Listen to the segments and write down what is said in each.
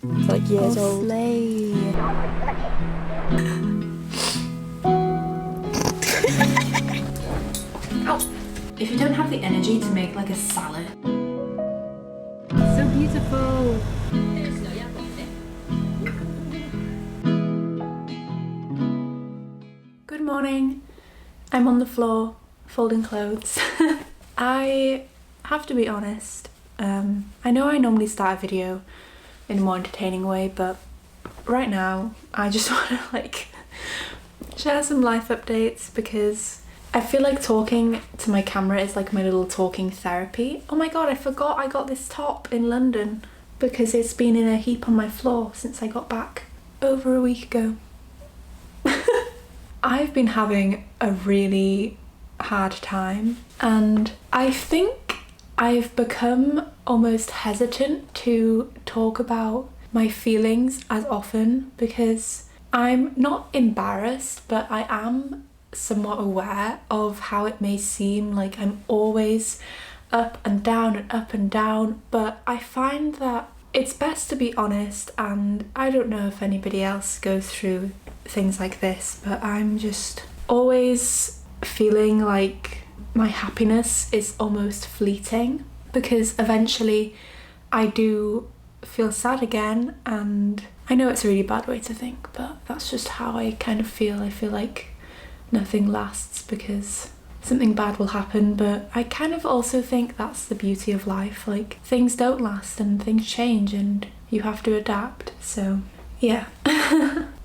like years old. Slay. If you don't have the energy to make like a salad. So beautiful. Good morning. I'm on the floor folding clothes. I have to be honest. I know I normally start a video in a more entertaining way, but right now I just want to like share some life updates because I feel like talking to my camera is like my little talking therapy. Oh my god, I forgot I got this top in London because it's been in a heap on my floor since I got back over a week ago. I've been having a really hard time and I think I've become almost hesitant to talk about my feelings as often because I'm not embarrassed, but I am somewhat aware of how it may seem like I'm always up and down and up and down, but I find that it's best to be honest, and I don't know if anybody else goes through things like this, but I'm just always feeling like my happiness is almost fleeting because eventually I do feel sad again, and I know it's a really bad way to think, but that's just how I kind of feel. I feel like nothing lasts because something bad will happen, but I kind of also think that's the beauty of life. Like, things don't last and things change and you have to adapt. So yeah.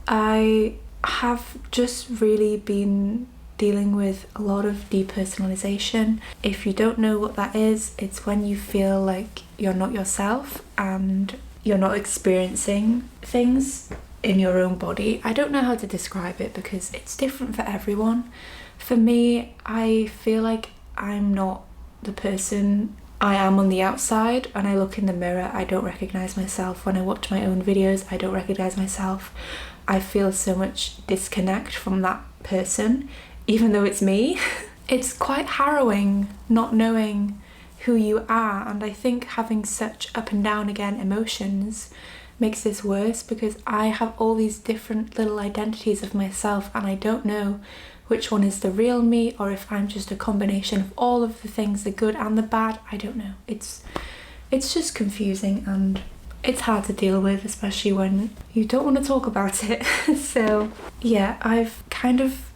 I have just really been dealing with a lot of depersonalization. If you don't know what that is, it's when you feel like you're not yourself and you're not experiencing things in your own body. I don't know how to describe it because it's different for everyone. For me, I feel like I'm not the person I am on the outside. When I look in the mirror, I don't recognize myself. When I watch my own videos, I don't recognize myself. I feel so much disconnect from that person, even though it's me. It's quite harrowing not knowing who you are, and I think having such up and down again emotions makes this worse because I have all these different little identities of myself and I don't know which one is the real me or if I'm just a combination of all of the things, the good and the bad. I don't know. It's just confusing and it's hard to deal with, especially when you don't want to talk about it. So yeah, I've kind of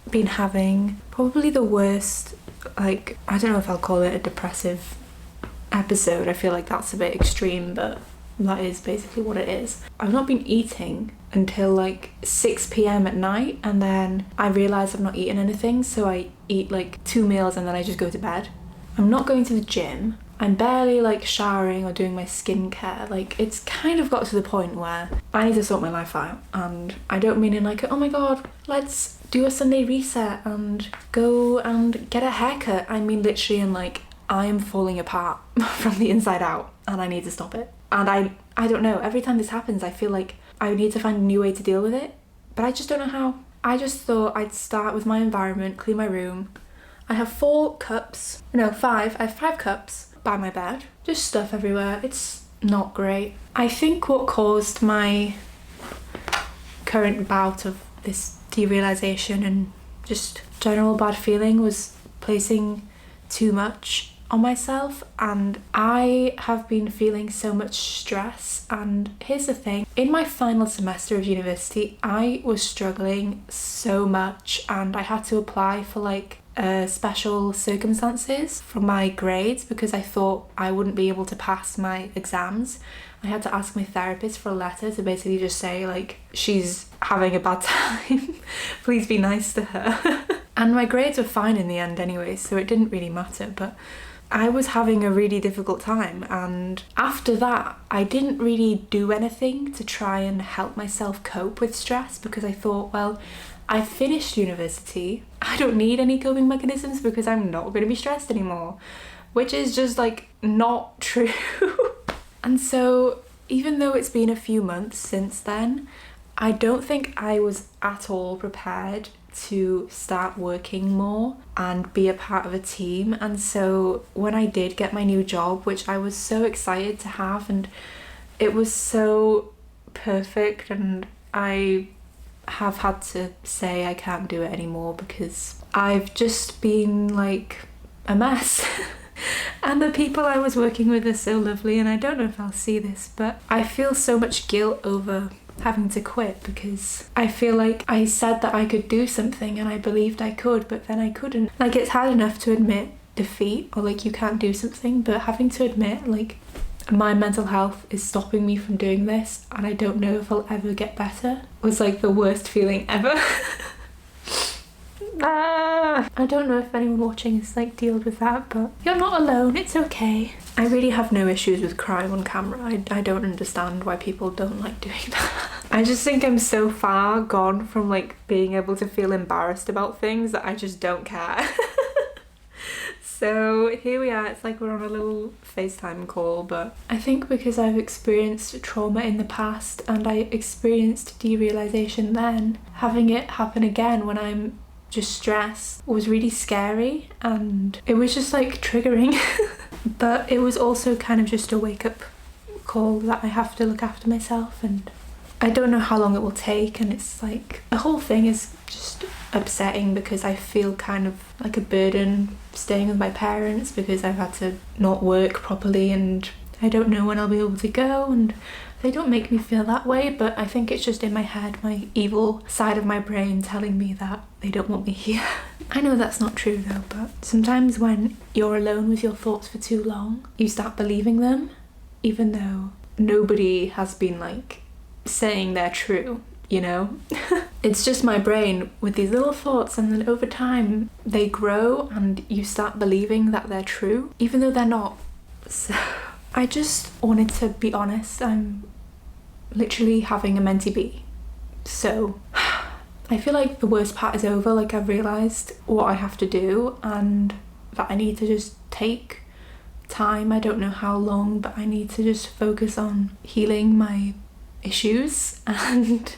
been having probably the worst, like, I don't know if I'll call it a depressive episode. I feel like that's a bit extreme, but that is basically what it is. I've not been eating until like 6 p.m. at night, and then I realise I've not eaten anything, so I eat like 2 meals and then I just go to bed. I'm not going to the gym. I'm barely like showering or doing my skincare. Like, it's kind of got to the point where I need to sort my life out, and I don't mean in like, oh my god, let's do a Sunday reset and go and get a haircut. I mean literally in like, I am falling apart from the inside out and I need to stop it. And I don't know, every time this happens I feel like I need to find a new way to deal with it, but I just don't know how. I just thought I'd start with my environment, clean my room. I have 5. I have 5 cups by my bed, just stuff everywhere. It's not great. I think what caused my current bout of this derealization and just general bad feeling was placing too much on myself, and I have been feeling so much stress. And here's the thing, in my final semester of university I was struggling so much and I had to apply for like special circumstances for my grades because I thought I wouldn't be able to pass my exams. I had to ask my therapist for a letter to basically just say like, she's having a bad time, please be nice to her. And my grades were fine in the end anyway, so it didn't really matter, but I was having a really difficult time, and after that I didn't really do anything to try and help myself cope with stress because I thought, well, I finished university, I don't need any coping mechanisms because I'm not going to be stressed anymore, which is just like not true. And so even though it's been a few months since then, I don't think I was at all prepared to start working more and be a part of a team. And so when I did get my new job, which I was so excited to have and it was so perfect, and I have had to say I can't do it anymore because I've just been like a mess. And the people I was working with are so lovely, and I don't know if I'll see this, but I feel so much guilt over having to quit because I feel like I said that I could do something and I believed I could, but then I couldn't. Like, it's hard enough to admit defeat or like you can't do something, but having to admit like my mental health is stopping me from doing this and I don't know if I'll ever get better was like the worst feeling ever. I don't know if anyone watching has like dealt with that, but you're not alone, it's okay. I really have no issues with crying on camera. I don't understand why people don't like doing that. I just think I'm so far gone from like being able to feel embarrassed about things that I just don't care. So here we are, it's like we're on a little FaceTime call, but I think because I've experienced trauma in the past and I experienced derealization then, having it happen again when I'm just stressed was really scary, and it was just like triggering. But it was also kind of just a wake-up call that I have to look after myself, and I don't know how long it will take, and it's like the whole thing is just upsetting because I feel kind of like a burden staying with my parents because I've had to not work properly and I don't know when I'll be able to go, and they don't make me feel that way, but I think it's just in my head, my evil side of my brain telling me that they don't want me here. I know that's not true though, but sometimes when you're alone with your thoughts for too long, you start believing them, even though nobody has been like saying they're true, you know? It's just my brain with these little thoughts, and then over time they grow and you start believing that they're true, even though they're not. So I just wanted to be honest. I'm literally having a mentee B. So I feel like the worst part is over. Like, I've realised what I have to do and that I need to just take time. I don't know how long, but I need to just focus on healing my issues. And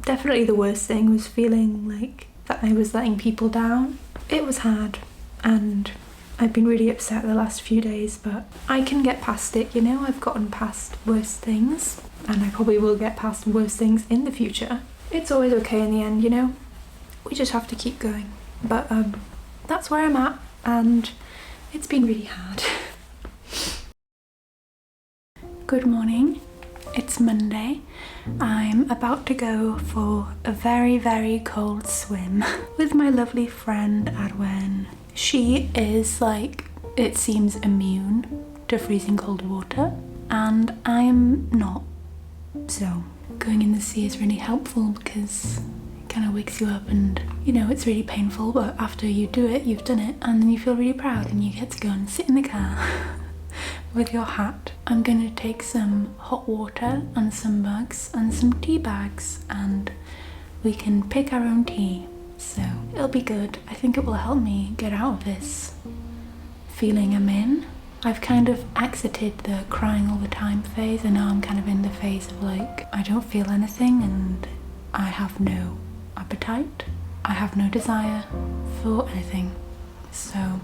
definitely the worst thing was feeling like that I was letting people down. It was hard, and I've been really upset the last few days, but I can get past it, you know? I've gotten past worse things, and I probably will get past worse things in the future. It's always okay in the end, you know? We just have to keep going. But that's where I'm at, and it's been really hard. Good morning. It's Monday. I'm about to go for a very, very cold swim with my lovely friend Adwen. She is like, it seems, immune to freezing cold water, and I'm not. So going in the sea is really helpful because it kind of wakes you up, and you know, it's really painful, but after you do it, you've done it, and then you feel really proud and you get to go and sit in the car with your hat. I'm gonna take some hot water and some mugs and some tea bags, and we can pick our own tea. So it'll be good. I think it will help me get out of this feeling I'm in. I've kind of exited the crying all the time phase, and now I'm kind of in the phase of like, I don't feel anything and I have no appetite. I have no desire for anything. So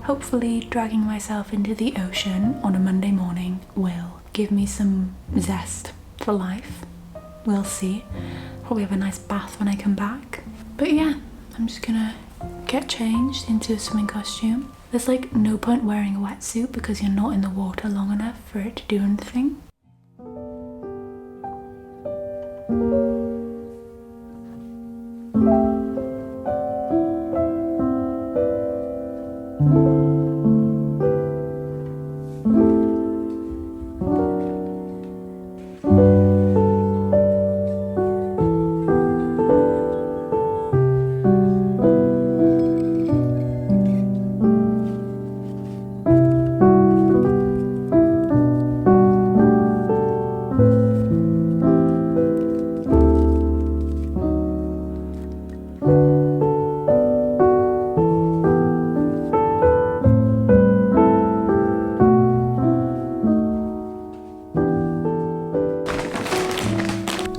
hopefully dragging myself into the ocean on a Monday morning will give me some zest for life. We'll see. Probably have a nice bath when I come back. But yeah, I'm just gonna get changed into a swimming costume. There's like no point wearing a wetsuit because you're not in the water long enough for it to do anything.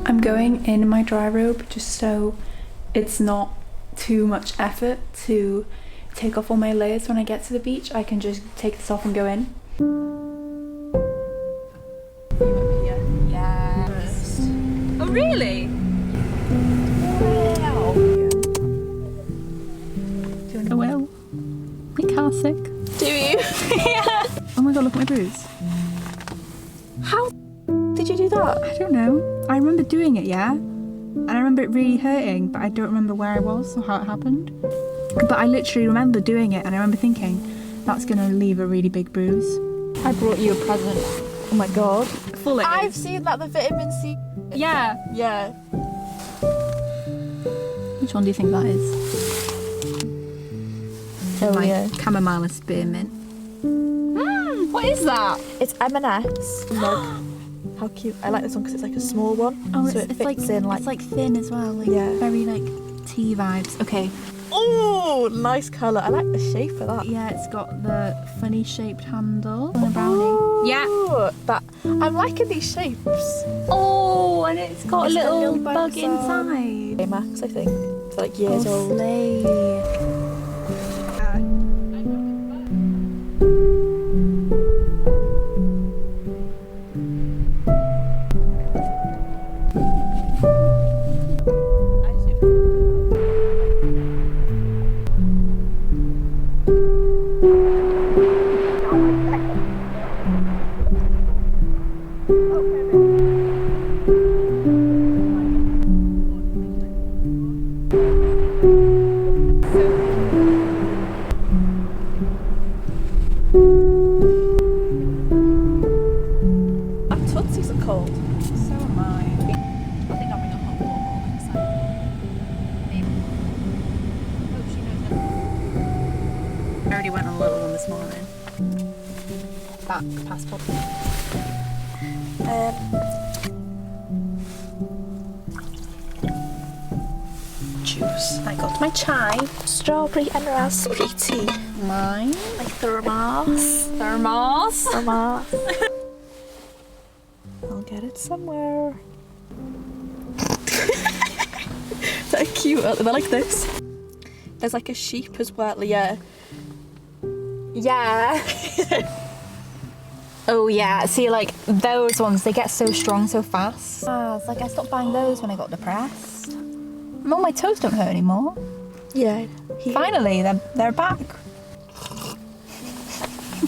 I'm going in my dry robe just so it's not too much effort to take off all my layers when I get to the beach. I can just take this off and go in. Oh, really? Wow. Oh, well. My car's sick. Do you? Yeah. Oh my god, look at my bruise. How did you do that? I don't know. I remember doing it, yeah? And I remember it really hurting, but I don't remember where I was or how it happened. But I literally remember doing it, and I remember thinking, that's gonna leave a really big bruise. I brought you a present. Oh my god. Full it I've is. seen that, the vitamin C. Yeah. Yeah. Which one do you think that is? Oh yeah. Chamomile spearmint. What is that? It's M&S mug. How cute. I like this one because it's like a small one. Oh, so it fits in like... it's like thin as well. Like Yeah. very like tea vibes. Okay. Oh, nice colour. I like the shape of that. Yeah, it's got the funny shaped handle and a brownie. Yeah. Ooh, that I'm liking these shapes. Oh, and it's got It's a got little little bug bugs on. inside. Max, I think. It's like years old. Slay. My tootsies are cold. So am I. I think I'll bring a hot water bottle next time. Maybe. Hope she knows. I already went on a little one this morning. Back past pub. Juice. I got my chai, strawberry and raspberry tea. Mine. Like thermos. Thermos. Thermos. I'll get it somewhere. They're cute. They're like this. There's like a sheep as well. Yeah. Yeah. Oh yeah, see like those ones, they get so strong so fast. It's like I stopped buying those when I got depressed. Well, my toes don't hurt anymore. Yeah. Finally, they're back.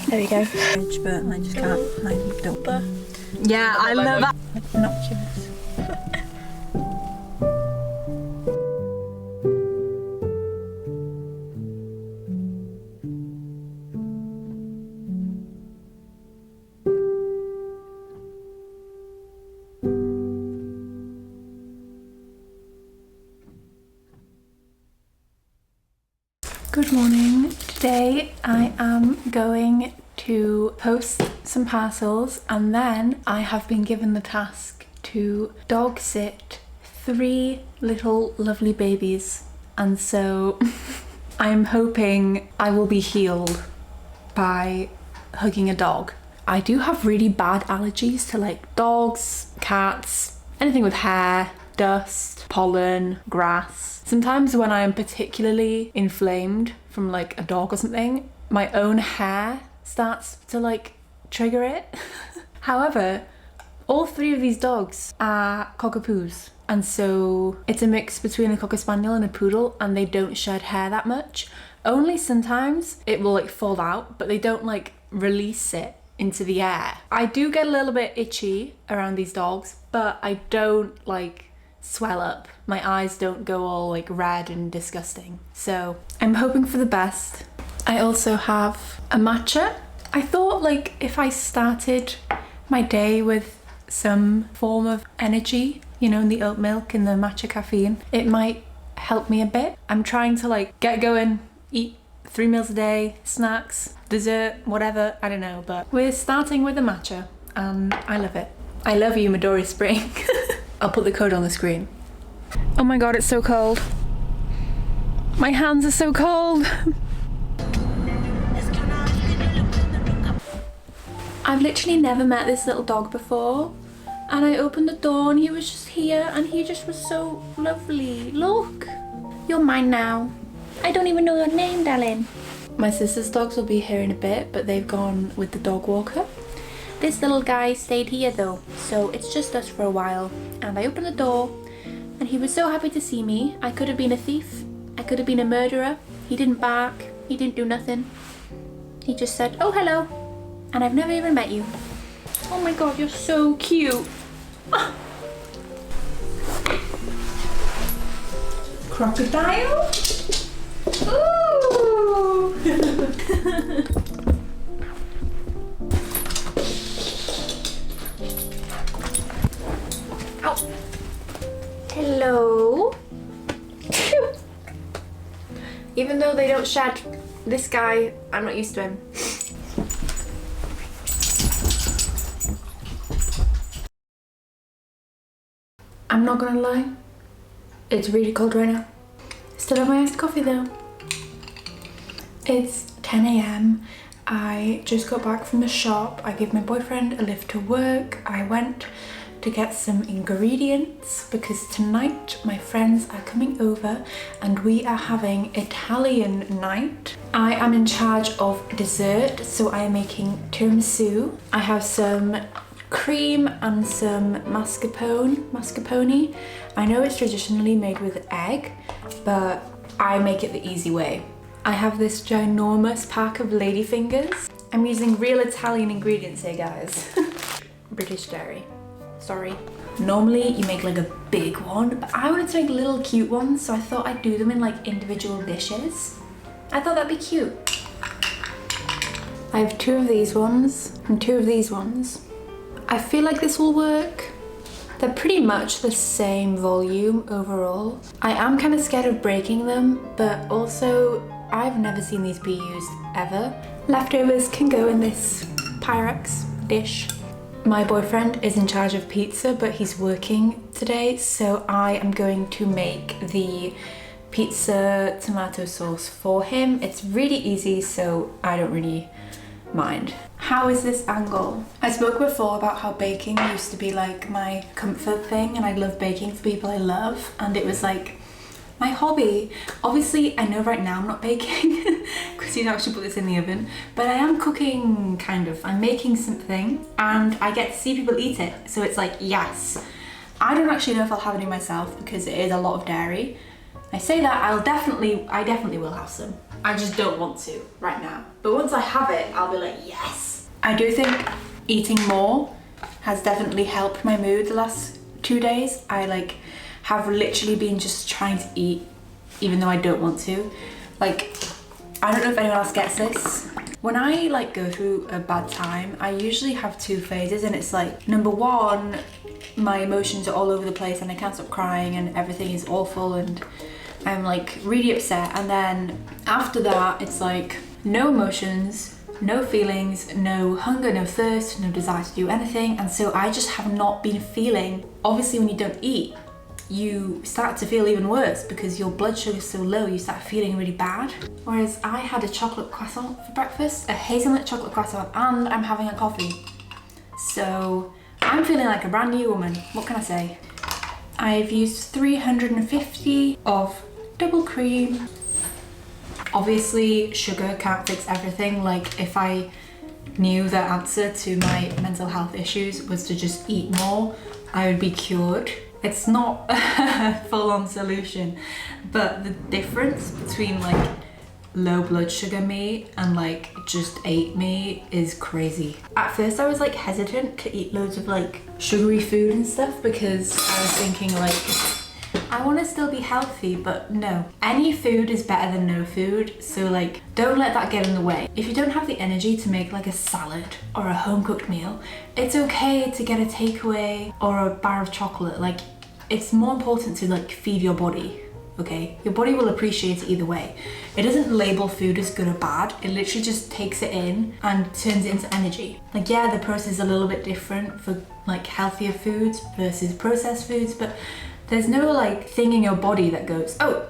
There you go. But I just can't, I don't. Yeah, I love that. Obnoxious. Good morning. Today I am going to post some parcels, and then I have been given the task to dog sit 3 little lovely babies, and so I'm hoping I will be healed by hugging a dog. I do have really bad allergies to like dogs, cats, anything with hair, dust, pollen, grass. Sometimes when I am particularly inflamed from like a dog or something, my own hair starts to like trigger it. However, all 3 of these dogs are cockapoos, and so it's a mix between a cocker spaniel and a poodle, and they don't shed hair that much. Only sometimes it will like fall out, but they don't like release it into the air. I do get a little bit itchy around these dogs, but I don't like swell up. My eyes don't go all like red and disgusting. So I'm hoping for the best. I also have a matcha. I thought like if I started my day with some form of energy, you know, in the oat milk and the matcha caffeine, it might help me a bit. I'm trying to like get going, eat 3 meals a day, snacks, dessert, whatever, I don't know, but we're starting with the matcha and I love it. I love you, Midori Spring. I'll put the code on the screen. Oh my god, it's so cold. My hands are so cold. I've literally never met this little dog before, and I opened the door and he was just here and he just was so lovely. Look, you're mine now. I don't even know your name, darling. My sister's dogs will be here in a bit, but they've gone with the dog walker. This little guy stayed here though, so it's just us for a while. And I opened the door and he was so happy to see me. I could have been a thief, I could have been a murderer. He didn't bark, he didn't do nothing. He just said, oh hello, and I've never even met you. Oh my god, you're so cute. Crocodile? Ooh! Ow. Hello. Even though they don't shed, this guy, I'm not used to him. I'm not gonna lie, it's really cold right now. Still have my iced coffee though. It's 10 a.m. I just got back from the shop. I gave my boyfriend a lift to work. I went to get some ingredients because tonight my friends are coming over and we are having Italian night. I am in charge of dessert, so I am making tiramisu. I have some cream and some mascarpone. I know it's traditionally made with egg, but I make it the easy way. I have this ginormous pack of ladyfingers. I'm using real Italian ingredients here, guys. British dairy. Sorry. Normally you make like a big one, but I wanted to make little cute ones, so I thought I'd do them in like individual dishes. I thought that'd be cute. I have 2 of these ones and 2 of these ones. I feel like this will work. They're pretty much the same volume overall. I am kind of scared of breaking them, but also I've never seen these be used ever. Leftovers can go in this Pyrex dish. My boyfriend is in charge of pizza, but he's working today, so I am going to make the pizza tomato sauce for him. It's really easy, so I don't really mind. How is this angle? I spoke before about how baking used to be like my comfort thing, and I love baking for people I love, and it was like my hobby. Obviously I know right now I'm not baking because you don't actually put this in the oven, but I am cooking kind of. I'm making something and I get to see people eat it, so it's like yes. I don't actually know if I'll have any myself because it is a lot of dairy. I say that I definitely will have some. I just don't want to right now. But once I have it, I'll be like, yes. I do think eating more has definitely helped my mood the last 2 days. I like have literally been just trying to eat even though I don't want to. Like, I don't know if anyone else gets this. When I like go through a bad time, I usually have 2 phases, and it's like, number 1, my emotions are all over the place and I can't stop crying and everything is awful and I'm like really upset, and then after that it's like no emotions, no feelings, no hunger, no thirst, no desire to do anything, and so I just have not been feeling. Obviously when you don't eat, you start to feel even worse because your blood sugar is so low, you start feeling really bad. Whereas I had a chocolate croissant for breakfast, a hazelnut chocolate croissant, and I'm having a coffee. So I'm feeling like a brand new woman, what can I say? I've used 350 of double cream. Obviously sugar can't fix everything. Like if I knew the answer to my mental health issues was to just eat more, I would be cured. It's not a full-on solution, but the difference between like low blood sugar me and like just ate me is crazy. At first I was like hesitant to eat loads of like sugary food and stuff because I was thinking like, I want to still be healthy, but no. Any food is better than no food, so like don't let that get in the way. If you don't have the energy to make like a salad or a home-cooked meal, it's okay to get a takeaway or a bar of chocolate. Like, it's more important to like feed your body, okay? Your body will appreciate it either way. It doesn't label food as good or bad, it literally just takes it in and turns it into energy. Like, yeah, the process is a little bit different for like healthier foods versus processed foods, but there's no like thing in your body that goes, oh,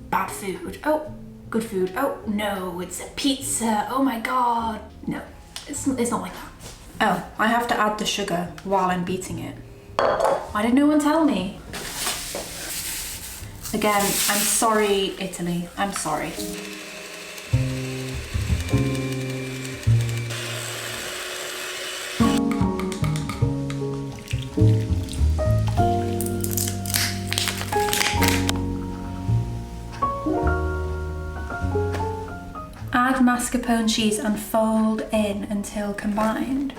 bad food, oh, good food, oh no, it's a pizza, oh my god. No, it's not like that. Oh, I have to add the sugar while I'm beating it. Why did no one tell me? Again, I'm sorry, Italy, I'm sorry. mascarpone cheese and fold in until combined.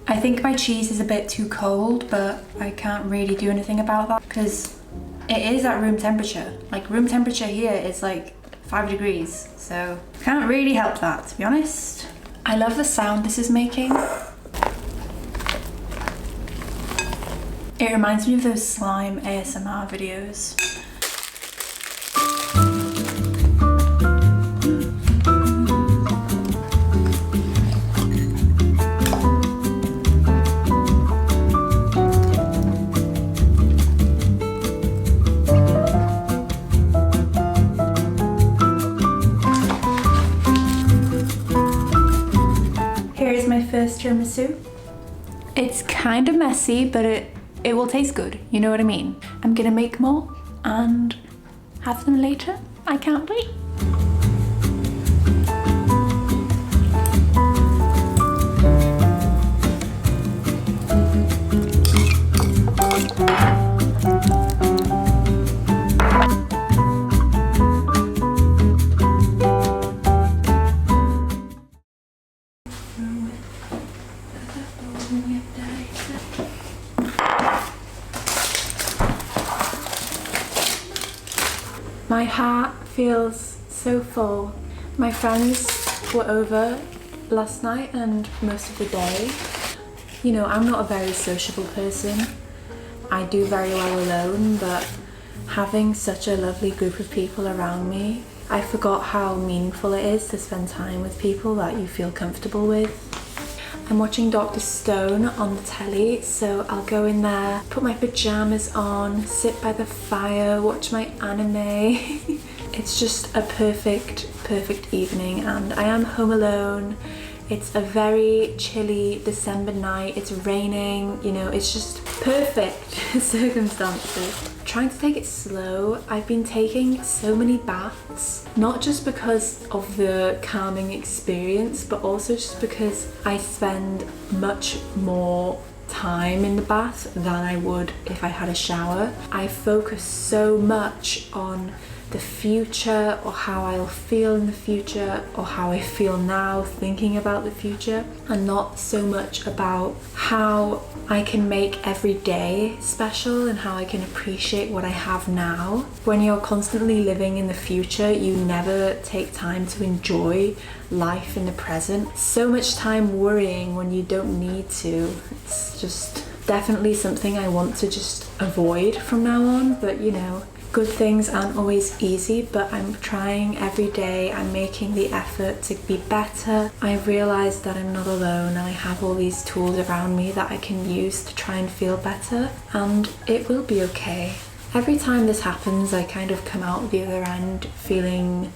I think my cheese is a bit too cold, but I can't really do anything about that because it is at room temperature. Like room temperature here is like 5 degrees, so can't really help that, to be honest. I love the sound this is making. It reminds me of those slime ASMR videos. Here's my first tiramisu. It's kind of messy, but it will taste good, you know what I mean? I'm gonna make more and have them later. I can't wait. My heart feels so full. My friends were over last night and most of the day. You know, I'm not a very sociable person. I do very well alone, but having such a lovely group of people around me, I forgot how meaningful it is to spend time with people that you feel comfortable with. I'm watching Dr. Stone on the telly, so I'll go in there, put my pajamas on, sit by the fire, watch my anime. It's just a perfect evening, and I am home alone. It's a very chilly December night, it's raining, you know, it's just perfect circumstances. Trying to take it slow. I've been taking so many baths, not just because of the calming experience, but also just because I spend much more time in the bath than I would if I had a shower. I focus so much on the future, or how I'll feel in the future, or how I feel now thinking about the future, and not so much about how I can make every day special and how I can appreciate what I have now. When you're constantly living in the future, you never take time to enjoy life in the present. So much time worrying when you don't need to. It's just definitely something I want to just avoid from now on, but you know, good things aren't always easy, but I'm trying every day. I'm making the effort to be better. I realised that I'm not alone and I have all these tools around me that I can use to try and feel better, and it will be okay. Every time this happens, I kind of come out the other end feeling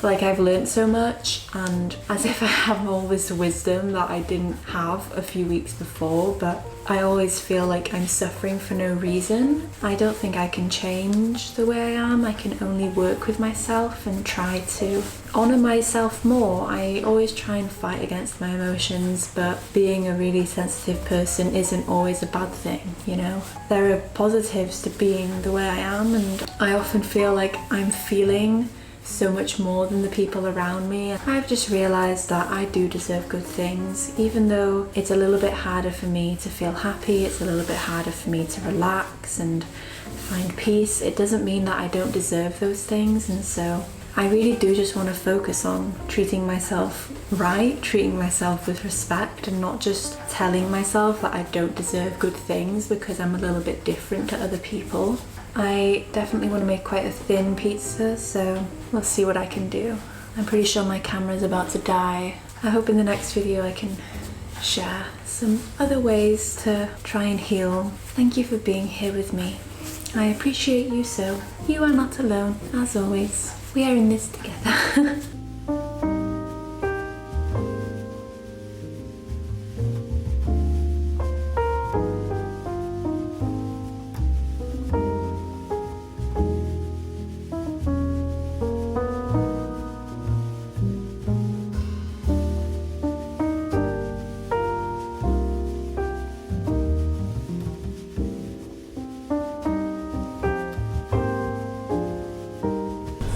like I've learned so much, and as if I have all this wisdom that I didn't have a few weeks before, but I always feel like I'm suffering for no reason. I don't think I can change the way I am. I can only work with myself and try to honour myself more. I always try and fight against my emotions, but being a really sensitive person isn't always a bad thing, you know? There are positives to being the way I am, and I often feel like I'm feeling so much more than the people around me. I've just realised that I do deserve good things, even though it's a little bit harder for me to feel happy, it's a little bit harder for me to relax and find peace. It doesn't mean that I don't deserve those things, and so I really do just want to focus on treating myself right, treating myself with respect, and not just telling myself that I don't deserve good things because I'm a little bit different to other people. I definitely want to make quite a thin pizza, so we'll see what I can do. I'm pretty sure my camera's about to die. I hope in the next video I can share some other ways to try and heal. Thank you for being here with me. I appreciate you so. You are not alone, as always. We are in this together.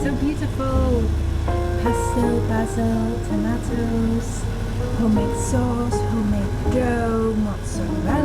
So beautiful. basil, tomatoes, homemade sauce, homemade dough, mozzarella.